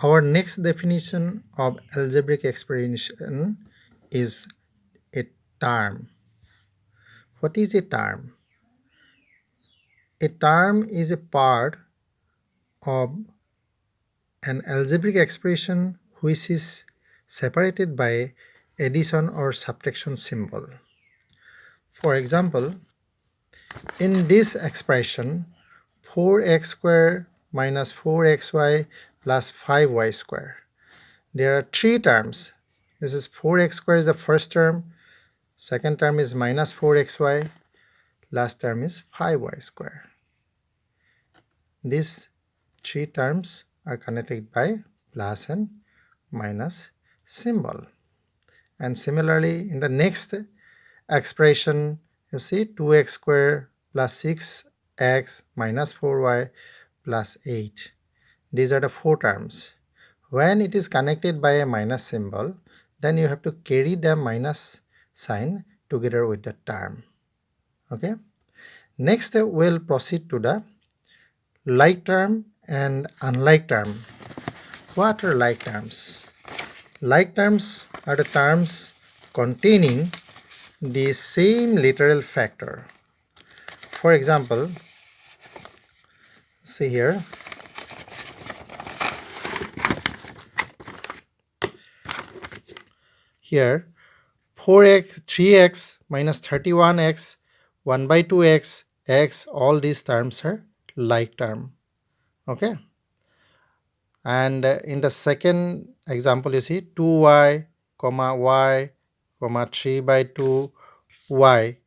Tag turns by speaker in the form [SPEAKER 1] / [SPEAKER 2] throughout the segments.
[SPEAKER 1] Our next definition of algebraic expression is a term. What is a term? A term is a part of an algebraic expression which is separated by addition or subtraction symbol. For example, in this expression, 4x squared minus 4xy plus 5y squared. There are three terms. This is 4x squared is the first term, second term is minus 4xy, last term is 5y squared. These three terms are connected by plus and minus symbol. And similarly, in the next expression, you see 2x squared plus 6x minus 4y plus 8. These are the four terms. When it is connected by a minus symbol, then you have to carry the minus sign together with the term. Okay. Next, we'll proceed to the like term and unlike term. What are like terms? Like terms are the terms containing the same literal factor. For example, see here, here 4x, 3x minus 31x, 1 by 2x, x, all these terms are like term. Okay. And in the second example, you see 2y, comma y, comma 3 by 2 y.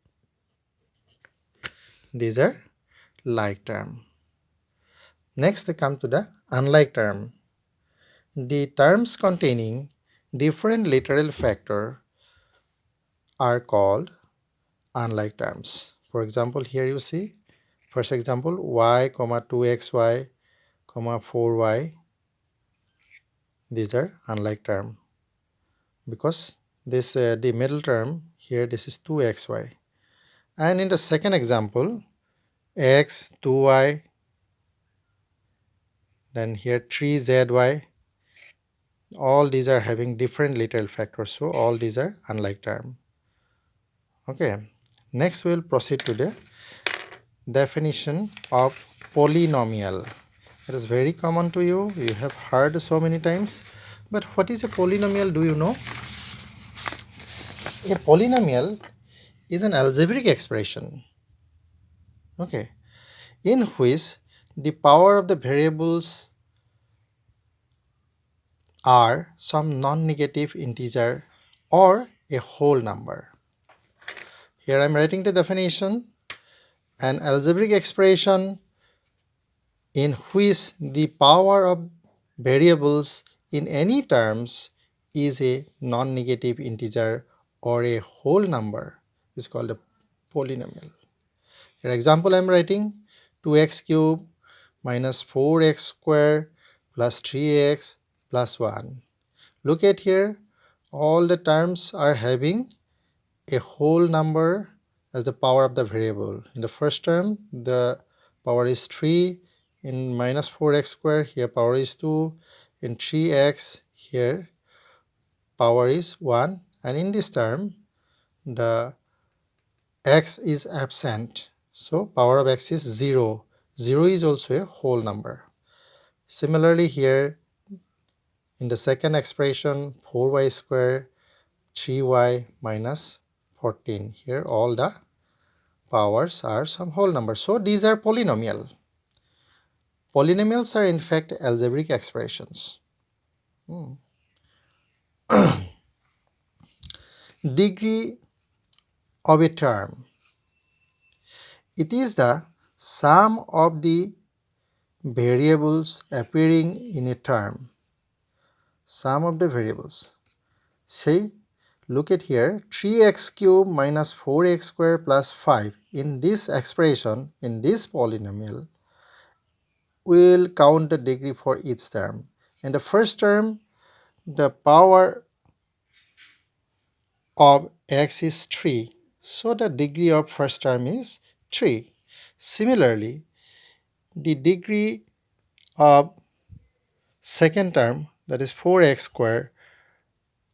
[SPEAKER 1] These are like term. Next, come to the unlike term. The terms containing different literal factor are called unlike terms. For example, here you see, first example, y, comma 2xy, comma 4y. These are unlike term because this the middle term here, this is 2xy. And in the second example, x, 2y, then here 3zy, all these are having different literal factors, so all these are unlike term. Okay, next we'll proceed to the definition of polynomial. It is very common to you, you have heard so many times, but what is a polynomial, do you know? A polynomial is an algebraic expression, okay, in which the power of the variables are some non-negative integer or a whole number. Here I am writing the definition: an algebraic expression in which the power of variables in any terms is a non-negative integer or a whole number is called a polynomial. Here example I am writing 2x cubed minus 4x squared plus 3x plus 1. Look at here, all the terms are having a whole number as the power of the variable. In the first term, the power is 3. In minus 4x squared, here power is 2. In 3x, here power is 1. And in this term, the x is absent. So power of x is 0. 0 is also a whole number. Similarly here, in the second expression, 4y squared, 3y minus 14. Here all the powers are some whole numbers. So these are polynomial. Polynomials are in fact algebraic expressions. Degree of a term. It is the sum of the variables appearing in a term. Sum of the variables. Say, look at here, 3x cubed minus 4x squared plus 5. In this expression, in this polynomial, we'll count the degree for each term. In the first term, the power of x is 3. So the degree of first term is 3. Similarly, the degree of second term, that is 4x square,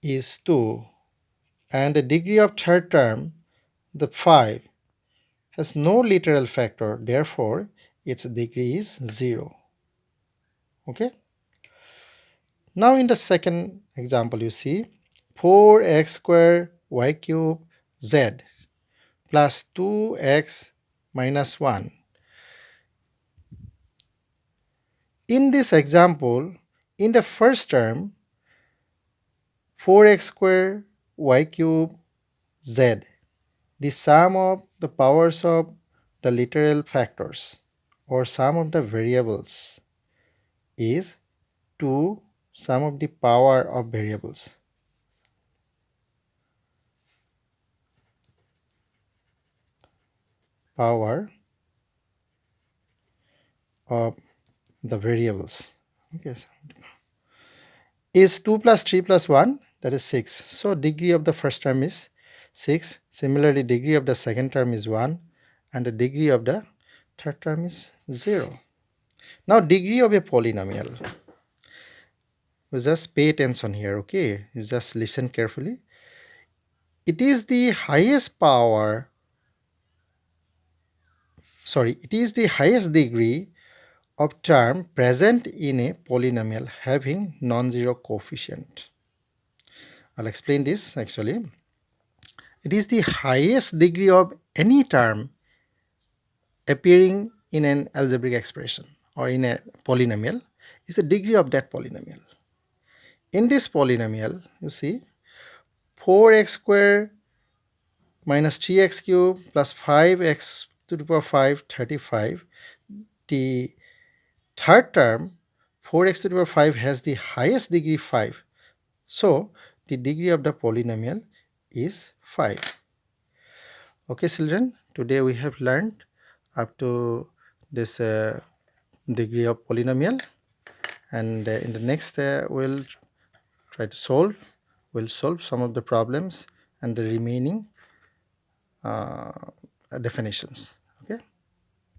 [SPEAKER 1] is 2, and the degree of third term, the 5, has no literal factor, therefore its degree is 0. Okay. Now in the second example, you see 4x square y cube z plus 2x minus 1. In this example, in the first term, 4x square y cube z, the sum of the powers of the literal factors or sum of the variables is 2 sum of the power of variables. Power of the variables. Okay, so is 2 plus 3 plus 1, that is 6. So degree of the first term is 6. Similarly, degree of the second term is 1 and the degree of the third term is 0. Now degree of a polynomial. You just pay attention here, okay? You just listen carefully. It is the highest power, it is the highest degree of term present in a polynomial having non-zero coefficient. I'll explain this actually. It is the highest degree of any term appearing in an algebraic expression or in a polynomial is the degree of that polynomial. In this polynomial, you see 4x square minus 3x cube plus 5x to the power 5, 35. The third term, 4x to the power 5, has the highest degree 5. So the degree of the polynomial is 5. Okay children, today we have learned up to this degree of polynomial, and in the next we'll try to solve some of the problems and the remaining definitions.